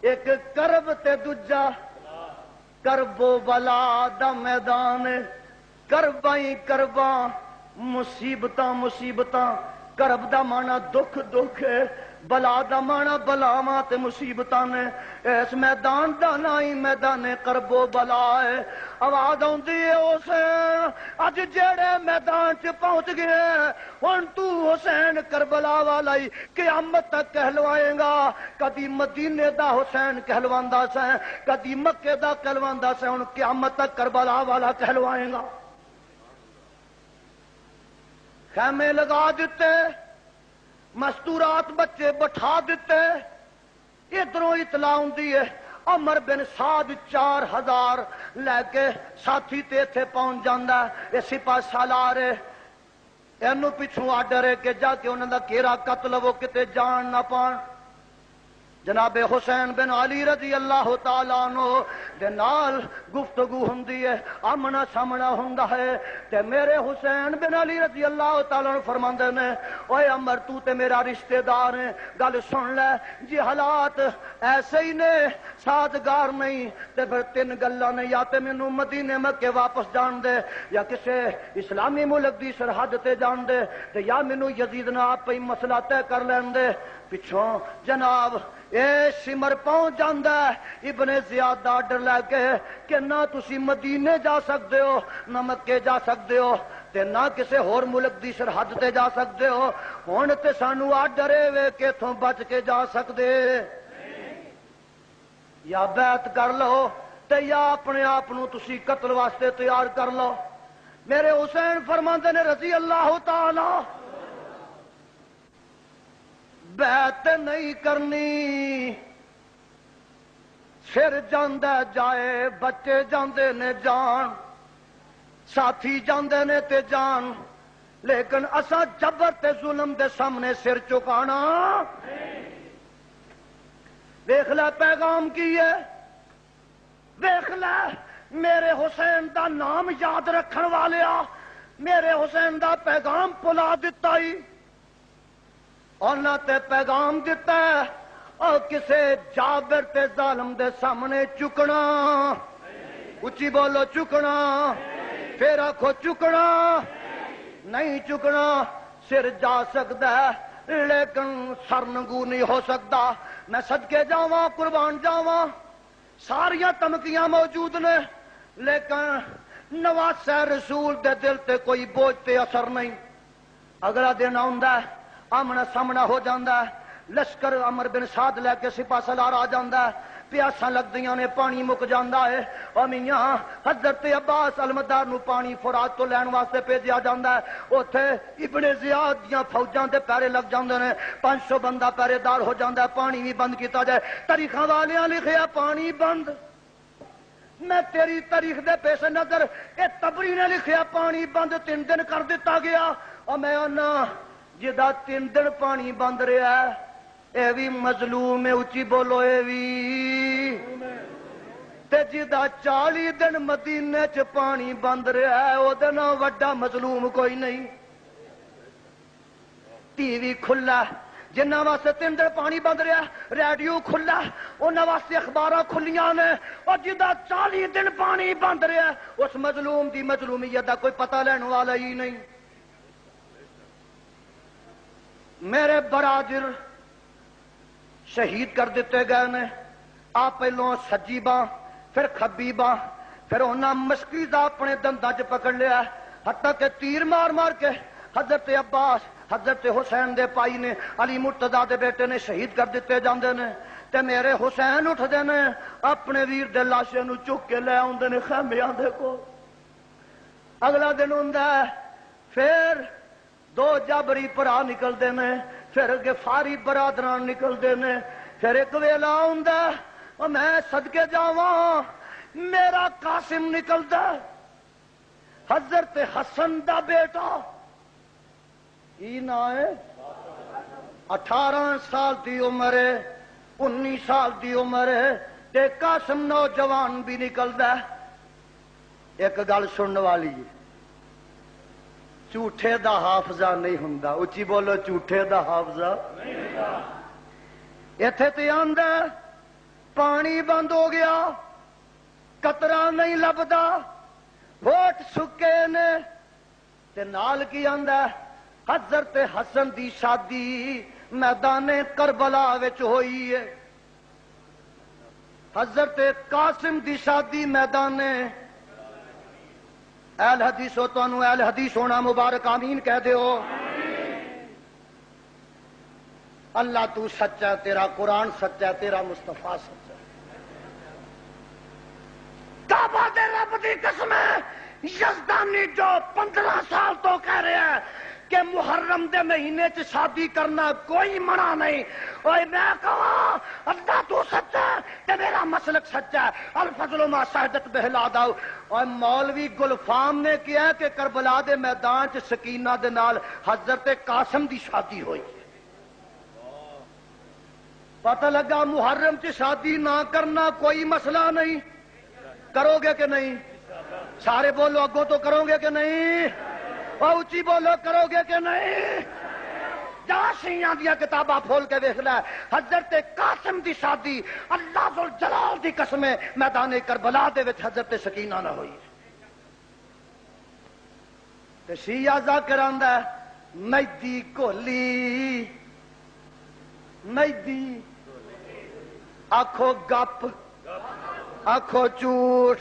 ایک کرب تے دوجا کرب و بلا دا میدان، کرباں ہی کرباں مصیبتاں مصیبتاں، کرب دا مانا دکھ دکھ ہے، بلا دا مانا بلاواں تے مصیبتاں نے، اس میدان دا نا ہی میدان کرب و بلا ہے۔ آواز آندی ہے حسین اج جیڑے میدان چ پہنچ گئے ہن تو حسین کربلا والا ہی قیامت تک کہلوائے گا۔ کدی مدینے دا حسین کہلواندا سا، کدی مکے دا کہلواندا سا، ہن قیامت تک کربلا والا کہلوائے گا۔ خیمے لگا دیتے، مستورات بچے بٹھا دیتے، ادھروں اطلاع ہوندی ہے عمر بن سعد 4000 لے کے ساتھی تے ایتھے پہنچ جاندا ہے۔ یہ سپاہ سالار ہے، اینو پچھوں آڈر ہے کہ جا کے انہاں دا کیرا قتل وہ کتے جان نہ پان۔ جناب حسین بن علی رضی اللہ تعالیٰ عنہ دے نال گفتگو ہوندی ہے، آمنا سامنا ہوندا ہے، تے میرے حسین بن علی رضی اللہ تعالیٰ عنہ فرماندے نے اوے عمر تو تے میرا رشتہ دار ہے، گل سن لے جی حالات ایسے ہی نے سازگار نہیں تے پھر تین گلاں نے، یا تے مینوں مدینے مکے واپس جان دے، یا کسے اسلامی ملک دی سرحد تے جان دے، تے یا مینوں یزید نال آپ ہی مسئلہ طے کر لین دے۔ پچھوں جناب اے سمر پہنچ جاندا ہے ابن زیاد دا آرڈر لے کے کہ نہ تسی مدینے جا سکتے ہو، نہ مکے جا سکتے ہو، تے نہ کسے ہور ملک دی سرحد تے جا سکتے ہو۔ ہن تے سانو آرڈر اے کہ اتھوں بچ کے جا سکدے، یا بیعت کر لو تے یا اپنے آپ نو تسی قتل واسطے تیار کر لو۔ میرے حسین فرماندے نے رضی اللہ تعالی بیعت نہیں کرنی، سر جاندے جائے بچے جاندے نے جان، ساتھی جاندے نے تے جان، لیکن اسا جبر تے ظلم دے سامنے سر چکانا۔ دیکھ لے پیغام کی ہے، دیکھ لے میرے حسین دا نام یاد رکھن والیا، میرے حسین دا پیغام پلا دتا ہی، اور نہ تے پیغام دیتا ہے اور کسے جابر تے ظالم دے سامنے چکنا، اچھی بولو چکنا، پھر آکھو چکنا، نہیں چکنا۔ سر جا سکتا ہے لیکن سر ننگو نہیں ہو سکتا۔ میں صدقے جاواں قربان جاواں، ساریاں تمکیاں موجود نے، لیکن نواسے رسول دے دل تے کوئی بوجھ تے اثر نہیں۔ اگلا دن آندا ہے، آمنا سامنا ہو جاندہ ہے، لشکر عمر بن سعد لے کے سپاہ سالار آ جاندہ ہے، پیاساں لگدیاں نے، پانی مک جاندہ ہے، اور میاں حضرت عباس علمدار نو پانی فرات تو لین واسطے بھیجیا جاندہ ہے۔ اوتھے ابن زیاد دیاں فوجاں دے پیرے لگ جاندے نے، 500 بندہ پیرے دار ہو جاندہ ہے، پانی بھی بند کیتا جائے۔ تاریخاں والیاں لکھیا پانی بند، میں تیری تاریخ دے پیش نظر اے تبری نے لکھیا پانی بند 3 دن کر دیتا گیا، اور میں آنا جدا 3 دن پانی بند رہا ہے اے بھی مظلوم ہے، اچھی بولو اے بھی، تے جدا 40 دن مدینے چ پانی بند رہا ہے او دے نال وڈا مظلوم کوئی نہیں۔ ٹی وی کھلا جنہ واسطے 3 دن پانی بند رہا، ریڈیو کھلا انہاں واسطے اخباراں کھلیاں نے، اور جدا 40 دن پانی بند رہا اس مظلوم دی مظلومیت دا کوئی پتہ لین والا ہی نہیں۔ میرے برادر شہید کر دیتے گئے نے، آپ پہلوں سجی باں پھر کھبی باں، پھر انہاں مشکیزہ اپنے دنداں چ پکڑ لیا، حتیٰ کہ تیر مار مار کے حضرت عباس حضرت حسین دے پائی نے، علی مرتضیٰ دے بیٹے نے شہید کر دیتے جاندے نے، تے میرے حسین اٹھ دے نے اپنے ویر دے لاشے نو چک کے لے آندے نے خیمیاں دے کو۔ اگلا دن ہوندا ہے پھر 2 جابری پرا نکلتے ہیں، پھر غفاری برادران نکلتے ہیں، پھر ایک ویلا ہوندا اور میں صدقے جاواں میرا قاسم نکلتا حضرت حسن دا بیٹا، کی نا ہے، 18 سال دی عمر ہے، 19 سال دی عمر ہے، تے قاسم نوجوان بھی نکلتا ہے۔ ایک گل سننے والی ہے، جھوٹے دا حافظہ نہیں ہوندا، اچھی بولو جھوٹے دا حافظہ نہیں ہوندا۔ ایتھے تے آندا پانی بند ہو گیا، قطرہ نہیں لبدا، ہوٹ سکے نے، تے نال کی آندا حضرت حسن دی شادی میدان کربلا وچ ہوئی ہے، حضرت قاسم دی شادی میدان اہل حدیث ہو، تانوں اہل حدیث ہونا مبارک آمین کہہ دیو۔ اللہ تو سچا ہے، تیرا قرآن سچا ہے، تیرا مصطفیٰ سچا ہے۔ کعبہ دے رب دی قسم ہے، یزدانی جو 15 سال تو کہہ رہے ہیں کہ محرم دے مہینے چ شادی کرنا کوئی منع نہیں، اور میں کہا اللہ تو سچا ہے تے میرا مسلک سچا ہے، الفضل ما شہدت بہلاد آؤ۔ اور مولوی گلفام نے کیا کہ کربلا دے میدان چ سکینہ دے نال حضرت قاسم دی شادی ہوئی، پتہ لگا محرم چ شادی نہ کرنا کوئی مسئلہ نہیں۔ کرو گے کہ نہیں؟ سارے بولو، اگوں تو کرو گے کہ نہیں؟ اور اچھی بولو، کرو گے کہ نہیں؟ جا شیعہ دیا کتاباں کھول کے دیکھ لے، حضرت قاسم دی شادی اللہ ذوالجلال دی قسم میدان کربلا دے وچ حضرت سکینہ نہ ہوئی۔ تے شیعہ ذاکر آندا ہے مہدی کولی، مہدی آکھو گپ، آکھو جھوٹ،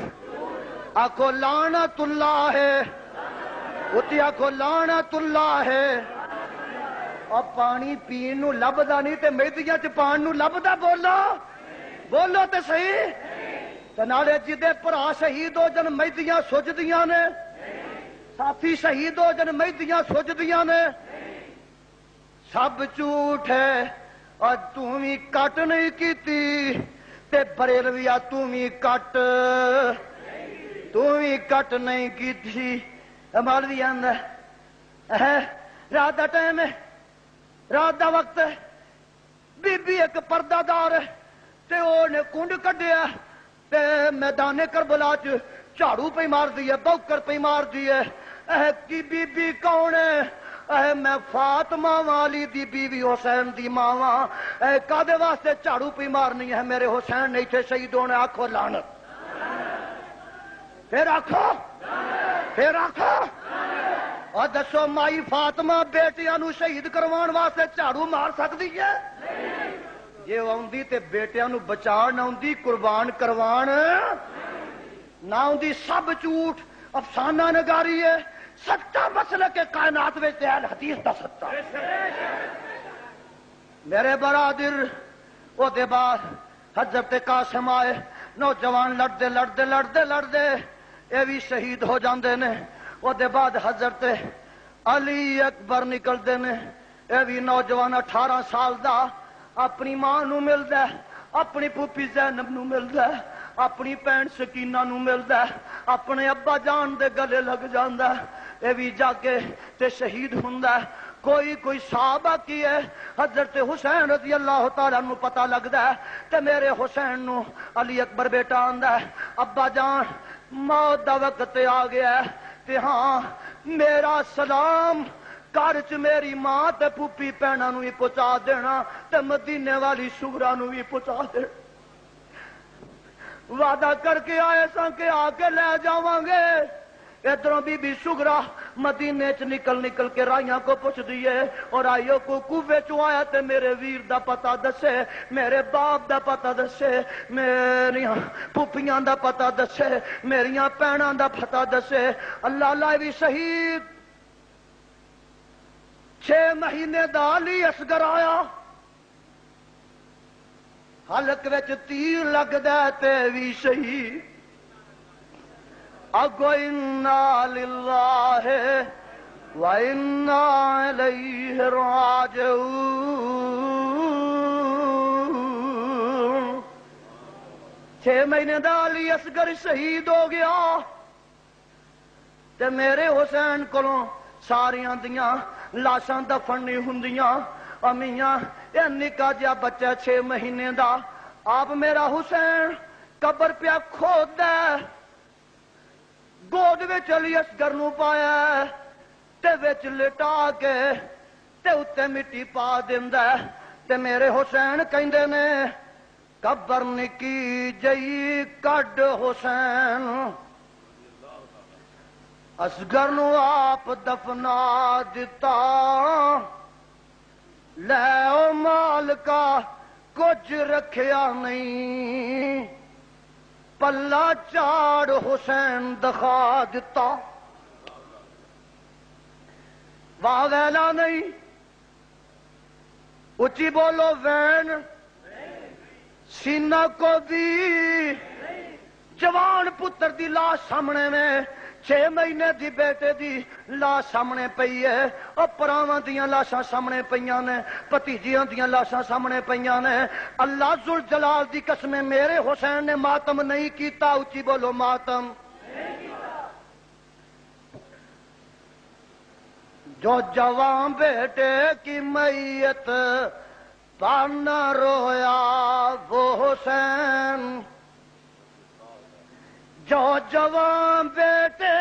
آکھو لعنت اللہ ہے، اتی آکھو لعنت اللہ ہے۔ اور پانی پین نو لبدا نہیں تے مہدیاں چ پان نو لبدا، بولو بولو تے صحیح۔ تے نالے جدے بھرا شہید ہو جن مہدیاں سجدیاں نے، ساتھی شہید ہو جن مہدیاں سجدیاں نے، سب جھوٹ ہے۔ اور تم ہی کٹ نہیں کیتی تے بریلویا تم ہی کٹ نہیں کی تھی۔ مولوی آندا رات دا ٹائم ہے، رات دا وقت ہے، بی بی ایک پردہ دار ہے تے او نے کنڈ کڈیا تے میدان کربلا چ جھاڑو پہ مار دی ہے، بوکر پہ مار دی ہے۔ کی بی بی کون ہے؟ میں فاطمہ والی دی بیوی حسین دی ماواں۔ کادے واسطے جھاڑو پہ مارنی ہے؟ میرے حسین نے ایتھے شہید ہونے۔ آکھو لعنت، پھر آکھو، پھر آکھو۔ اور دسو مائی فاطمہ بیٹیاں نو شہید کروان واسطے جھاڑو مار سکتی ہے؟ جے آندی تے بیٹیاں نو بچان آندی، قربان کروان نہ آندی۔ سب جھوٹ، افسانہ نگاری ہے، سچا مسئلہ کے کائنات وچ اہل حدیث دا سچا۔ میرے برادر او دے بعد حضرت قاسم آئے، نوجوان لڑتے لڑتے لڑتے لڑتے یہ بھی شہید ہو جاندے نے۔ او دے بعد حضرت علی اکبر نکلتے نے، یہ بھی نوجوان 18 سال دا، اپنی ماں نو ملدا ہے، اپنی پھوپھی زینب نو ملدا ہے، اپنی بہن سکینہ نو ملدا ہے، اپنے ابا جان دے گلے لگ جاندا ہے، یہ بھی جا کے تے شہید ہوندا ہے۔ کوئی صحابہ کی ہے، حضرت حسین رضی اللہ تعالیٰ نو پتہ لگدا ہے تے میرے حسین نو علی اکبر بیٹا آندا ہے ابا جان موت دا وقت آ گیا ہے تے ہاں میرا سلام گھر چ میری ماں تے پھوپھی بہناں نو بھی پہنچا دینا تے مدینے والی سورا نو بھی پہنچا دینا۔ وعدہ کر کے آئے سا کہ آ کے لے جاواں گے۔ ادھروں بی بی سگرا مدینے چ نکل کے رائیاں کو پوچھ دیے، اور آئیو کو کوفے چوں آیا تے میرے ویر دا پتہ دسے، میرے باپ دا پتہ دسے، میریاں پھوپھیاں دا پتہ دسے، میریاں بہناں دا پتہ دسے۔ اللہ اللہ بھی شہید 6 مہینے دا علی اصغر آیا، حلق وچ تیر لگدا تے بھی شہید۔ اگو انا للہ و انا الیہ راجعون۔ 6 مہینے دا علی اصغر شہید ہو گیا تے میرے حسین کولوں ساریاں دیاں لاشاں دفن نہیں ہوندیاں۔ امیاں یہ نکا جہا بچہ 6 مہینے دا، آپ میرا حسین قبر پیا کھود ہے، گود وچ علی اصغر نو پایا تے وچ لٹا کے تے اتے مٹی پا دیندا تے میرے حسین کہندے نے قبر نکی جئی کڈ حسین اصغر نو آپ دفنا دتا لے او مال کا کچھ رکھیا نہیں پلا چاڑ حسین دکھا دتا واہ ویلا نہیں اچھی بولو وین سینہ کو دی جوان پتر دی لاش سامنے میں 6 مہینے دی بیٹے دی لاش سامنے پئی ہے اور پراواں دیاں لاشاں سامنے پیاں نے پتیجیاں دیاں لاشاں سامنے پیاں نے اللہ ذوالجلال دی قسم میرے حسین نے ماتم نہیں کیتا اچھی بولو ماتم جو جوان بیٹے کی میت پر نہ رویا وہ حسین جو جوان بیٹے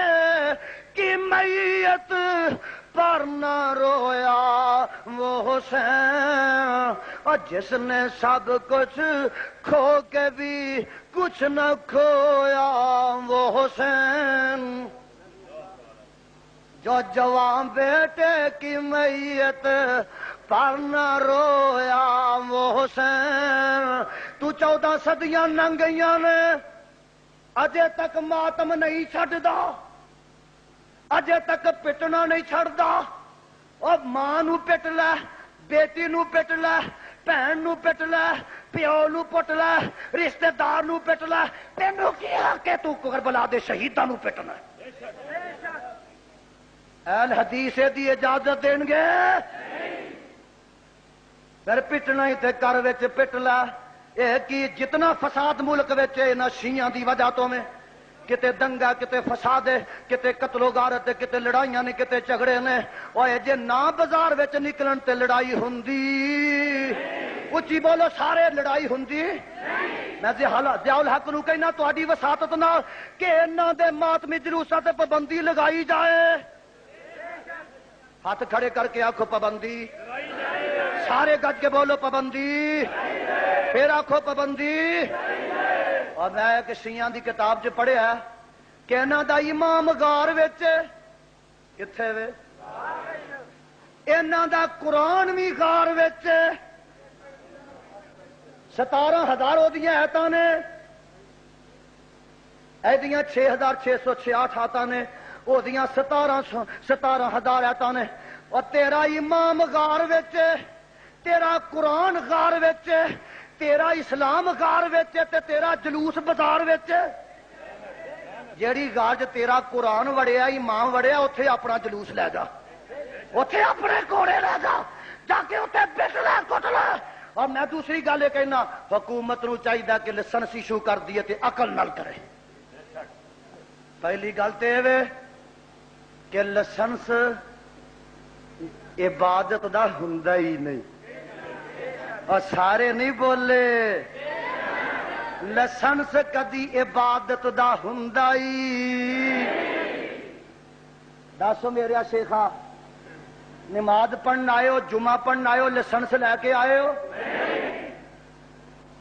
کی میت پر نہ رویا وہ حسین اور جس نے سب کچھ کھو کے بھی کچھ نہ کھویا وہ حسین جو جوان بیٹے کی میت پر نہ رویا وہ حسین تو 14 صدیاں لنگ گئیاں نے اجے تک ماتم نہیں چھڑدا اجے تک پٹنا نہیں چھڑدا اور ماں نو پٹ لے بیٹی نو پٹ لے بہن نو پٹ لے پیو نو پٹ لے رشتہ دار نو پٹ لے تینوں کیا کہ تو کربلا دے شہیداں نو پٹنا اہل حدیث دی اجازت دین گے پھر پٹنا ہی تے کر وچ پٹ لے اے کی جتنا فساد ملک وچ انہاں شیعاں دی وجہ تو میں کتے دنگا کتے فساد کتے قتل و غارت کتے لڑائیاں نے کتے جھگڑے نے اوے جے نہ بازار وچ نکلن تے لڑائی ہوندی اچھی بولو سارے لڑائی ہوندی میں ضیاء الحق نو کہنا تہاڈی وساطت نال کہ انہاں دے ماتمی جلوساں تے پابندی لگائی جائے ہاتھ کھڑے کر کے آنکھوں پابندی سارے گج کے بولو پابندی پھر آنکھوں پابندی اور میں ایک شیعاں دی کتاب چ پڑھیا کہ انہاں دا امام غار وچ کتھے وے انہاں دا قرآن بھی غار وچ 17,000 اودیاں آیتاں نے ایدیاں 6,666 آیتاں نے اودیاں 17,000 آیتاں نے اور تیرا امام غار وچ تیرا قرآن غار وچ تیرا اسلام غار وچ تے تیرا جلوس بازار وچ جیڑی غار چ تیرا قرآن وڑیا امام وڑیا اوتھے اپنا جلوس لے جا اوتھے اپنے گھوڑے لے جا جا کے اوتھے پٹ لے کٹ لے اور میں دوسری گل یہ کہنا حکومت نو چاہیے کہ لائسنس ایشو کر دیے تے عقل نال کرے پہلی گل تے اے کہ لائسنس عبادت دا ہوندا ہی نہیں اور سارے نہیں بولے لائسنس کدی عبادت دا ہوندا ہی دسو میرے شیخا نماز پڑھن آئے ہو جمعہ پڑھن آئے ہو لائسنس لے کے آئے ہو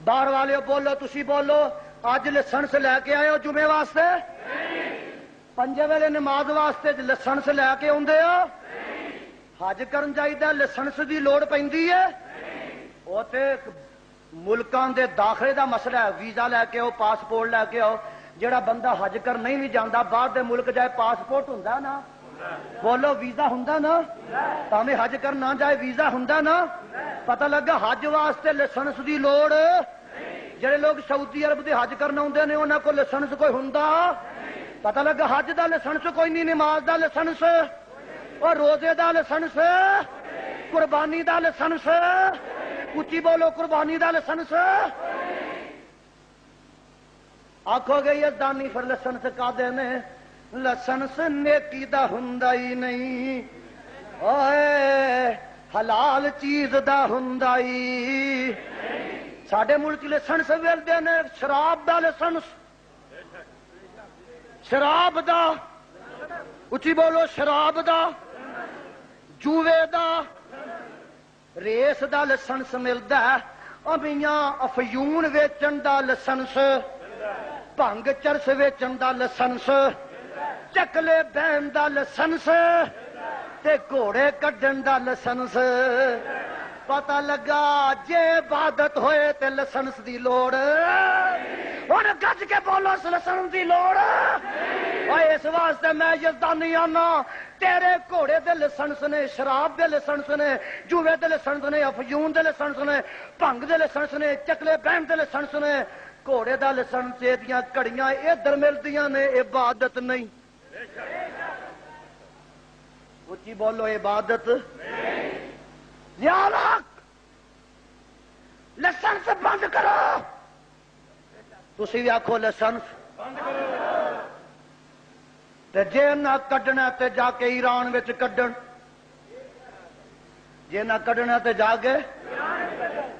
باہر والے بولو تسی بولو اج لائسنس لے کے آئے ہو جمعے واسطے پنجے ویلے نماز واسطے لائسنس لے کے آندے ہو حج کرن چاہیے لائسنس دی لوڑ پیندی ہے وہ تے ملکاں دے داخلے دا مسئلہ ہے ویزا لے کے آؤ پاسپورٹ لے کے آؤ جڑا بندہ حج کر نہیں بھی جاندا باہر دے ملک جائے پاسپورٹ ہوندا نا بولو ویزا ہوندا نا تاویں حج کر نہ جائے ویزا ہوندا نا پتہ لگا حج واسطے لائسنس دی لوڑ جڑے لوگ سعودی عرب دے حج کرنا ہوندے نے انہاں کول لائسنس کوئی ہوندا پتہ لگا حج دا لائسنس کوئی نہیں نماز دا لائسنس اور روزے دا لائسنس قربانی دا لائسنس اچھی بولو قربانی دا لائسنس آکھو گے یزدانی پھر لائسنس کا دینے لائسنس نیکی دا ہوندا ہی نہیں اوئے حلال چیز دا ہوندا ہی ساڈے ملک لائسنس ملدے نے شراب دا لائسنس شراب دا اچھی بولو شراب دا جوے دا ریس دا لائسنس ملدا ہے میاں افیون ویچن دا لسنس، بھنگ چرس ویچن دا لسنس، چکلے بہن دا لسنس تے گھوڑے کڈن دا لسنس۔ پتہ لگا جے عبادت ہوئے تے لسنس دی لوڑ، ہن گج کے بولو اس لسنس دی لوڑ۔ اور اس واسطے میں یزدانی آنا، تیرے گھوڑے دے لسنس نے، شراب دے لسنس نے، جوے دے لسنس نے، افیون دے لسنس نے، بھنگ دے لسنس نے، چکلے بہن دے لسنس نے، گھوڑے دا لسنس دیاں کڑیاں ادھر ملدیاں نے، عبادت نہیں۔ اچھی بولو عبادت یا لسنس بند کرو۔ تسی بھی آکھو لسنس تے جے نہ کڈنا تے جا کے ایران وچ کڈن، جے نہ کڈنا تے جا کے،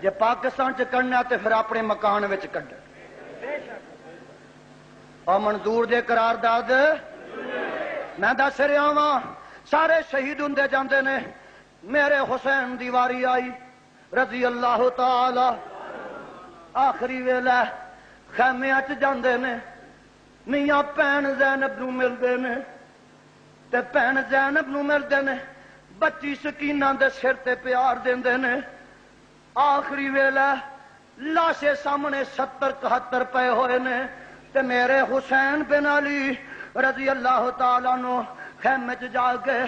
جے پاکستان چ کڈنا تے پھر اپنے مکان وچ کڈن۔ اور منظور دے قرارداد میں دس رہا ہاں، سارے شہید ہوندے جاندے نے، میرے حسین دی واری آئی رضی اللہ تعالی، آخری ویلے خیمیاں چ جاندے نے، میاں بہن زینب نو ملدے نے تے بہن زینب نو ملدے نے، بچی سکینہ دے سر تے پیار دیندے نے۔ آخری ویلے لاشے سامنے 70-71 پے ہوئے نے تے میرے حسین بن علی رضی اللہ تعالیٰ عنہ خیمے چ جا کے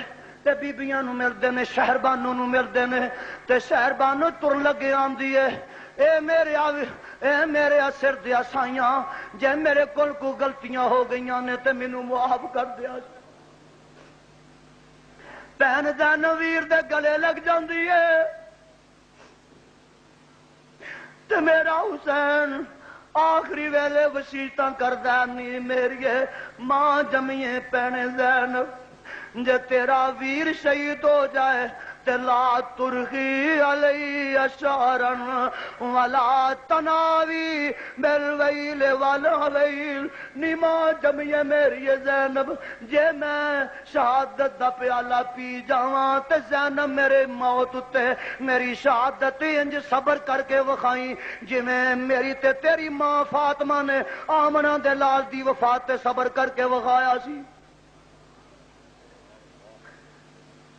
تے بیبیاں نو ملدے نے، شہر بانو نو ملدے نے تے شہر بانو تر لگے آندی ہے، اے میرے سر دیا سائیاں، جے میرے کول کو غلطیاں ہو گئیاں نے تے مینوں معاف کر دیا۔ بہن زینب ویر دے گلے لگ جاندی ہے تے میرا حسین آخری ویلے وسیعتاں کردہ نہیں، میری ماں جمیے پینے زینب، جے تیرا ویر شہید ہو جائے تے لا ترخی علی اشارن ولا تناوی بالویل والویل، نی ماں جمیے میری زینب، جے میں شہادت دا پیالہ پی جاواں تے زینب میرے موت تے میری شہادت انج صبر کر کے وکھائیں جی میں میری تے تیری ماں فاطمہ نے آمنہ دے لال دی وفات تے صبر کر کے وکھایا سی۔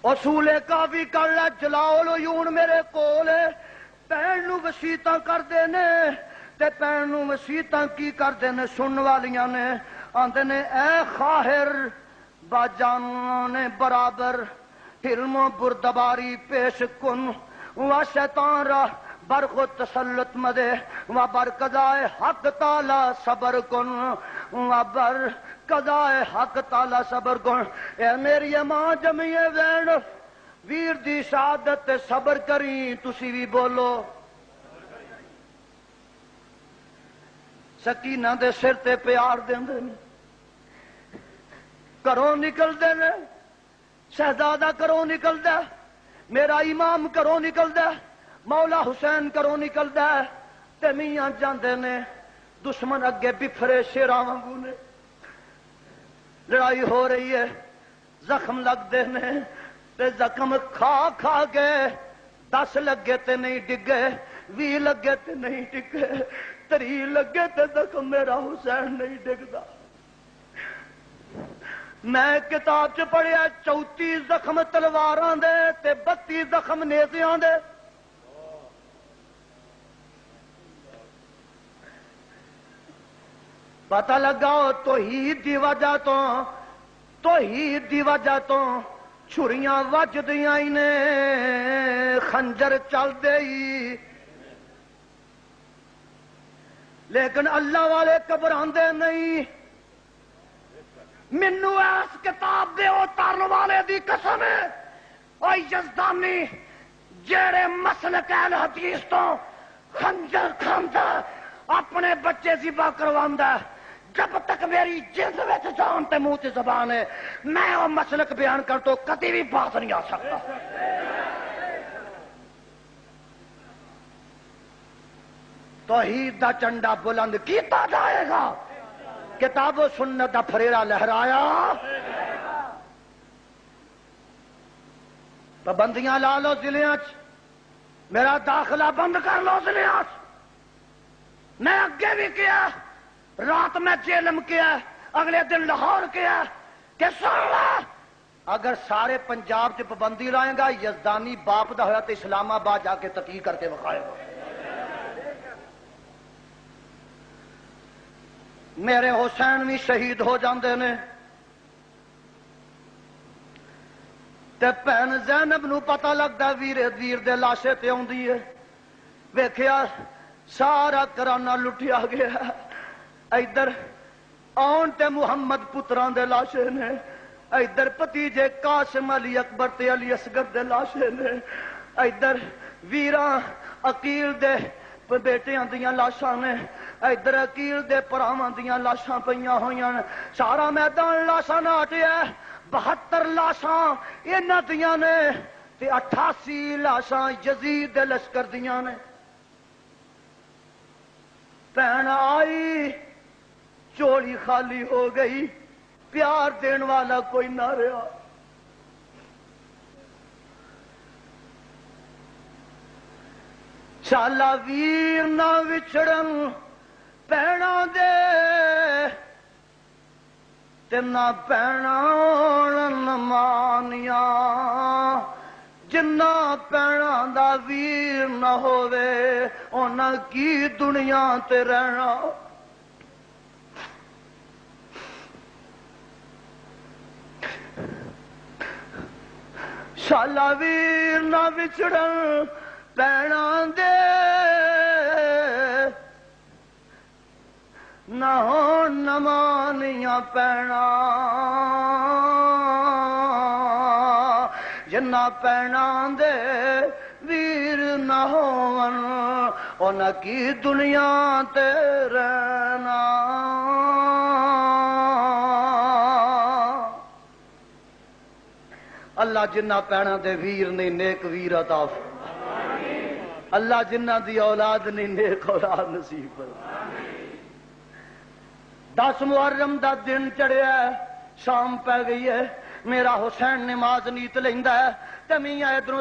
اصول کافی کر لے جلاؤ العیون میرے کول، بہن نو وسیعتاں کر دینے تے بہن نو وسیعتاں کی کر دینے سنن والیاں نے، آندے نے اے خاہر باجان نے برابر حلم و بردباری پیش کن، و شیطان راہ برخود تسلط مدے، و بر قضائے حق تعالی صبر کن، و بر قضائے حق تعالی صبر کن۔ اے میری ماں جمیے وین ویر دی شہادت تے صبر کریں، تسی بھی بولو۔ سکینہ دے سر تے پیار دیندے نے، کروں نکل دے نے، شہزادہ کروں نکل دے، میرا امام کروں نکل دے، مولا حسین کروں نکل دے، تے میاں جاندے نے، دشمن اگے بفرے شیراں وانگو نے، لڑائی ہو رہی ہے، زخم لگ دے نے تے زخم کھا کھا کے 10 لگے تے نہیں ڈگے، 20 لگے تے نہیں ڈگے، 30 لگے تے زخم میرا حسین نہیں ڈگدا۔ میں کتاب چ پڑھیا 34 زخم تلواراں دے تے 32 زخم نیزیاں دے۔ پتہ لگا توحید دی وجہ تو چھریاں وجدیاں نے، خنجر چل دے، لیکن اللہ والے گھبراندے نہیں۔ مینوں اس کتاب دے اتارن والے دی قسم ہے، او یزدانی جیڑے مسلک اہل حدیث تو خنجر کھاندا اپنے بچے ذبح کرواندا، جب تک میری جلد وچ جان تے منہ تے زبان ہے میں وہ مسلک بیان کر تو کدی بھی باز نہیں آ سکتا۔ توحید دا چنڈا بلند کیتا جائے گا، کتاب و سنت دا پھریرا لہرایا، پابندیاں لا لو ضلع میرا داخلہ بند کر لو زلیاس، میں اگے بھی کیا، رات میں جیلم کیا، اگلے دن لاہور کیا کہ سن لا اگر سارے پنجاب چ پابندی لائے گا یزدانی باپ دا ہوا تو اسلام آباد جا کے تقریر کر کے وکھائے گا۔ میرے حسین بھی شہید ہو جاندے نے تے بہن زینب نو پتہ لگدا ویر دے لاشے تے آوندی ہے، ویکھیا سارا کرانہ لٹیا گیا، ادھر آن تے محمد پتراں دے لاشے نے، ادھر بھتیجے قاسم علی اکبر تے علی اصغر دے لاشے نے، ادھر ویراں عقیل دے بیٹیاں دیاں لاشاں نے، ادھر عقیل دے پراواں دیاں لاشاں پیاں ہویاں، سارا میدان لاشاں ناٹیا، 72 لاشاں انہاں دیاں نے تے 88 لاشاں یزید دے لشکر دیاں نے۔ بہن آئی چولی خالی ہو گئی، پیار دین والا کوئی نہ رہا۔ شالا ویر نہ وچھڑن بہناں دے تے نہ بہناں مانیاں، جنہ بہناں دا ویر نہ ہووے انہاں کی دنیا تے رہنا۔ شالا ویر نہ وچھڑن بہناں دے نہ ہون مانیاں پینا، جنہ بہناں دے ویر نہ ہون انہاں کی دنیا تے رہنا۔ اللہ جنہ بہناں دے ویر نہیں نیک ویر عطا فرما، اللہ جنہ دی اولاد نہیں نیک اولاد نصیب فرما۔ 10 محرم دا دن چڑھیا ہے، شام پہ گئی ہے، میرا حسین نماز نیت لیندا ہے تے میاں ادھروں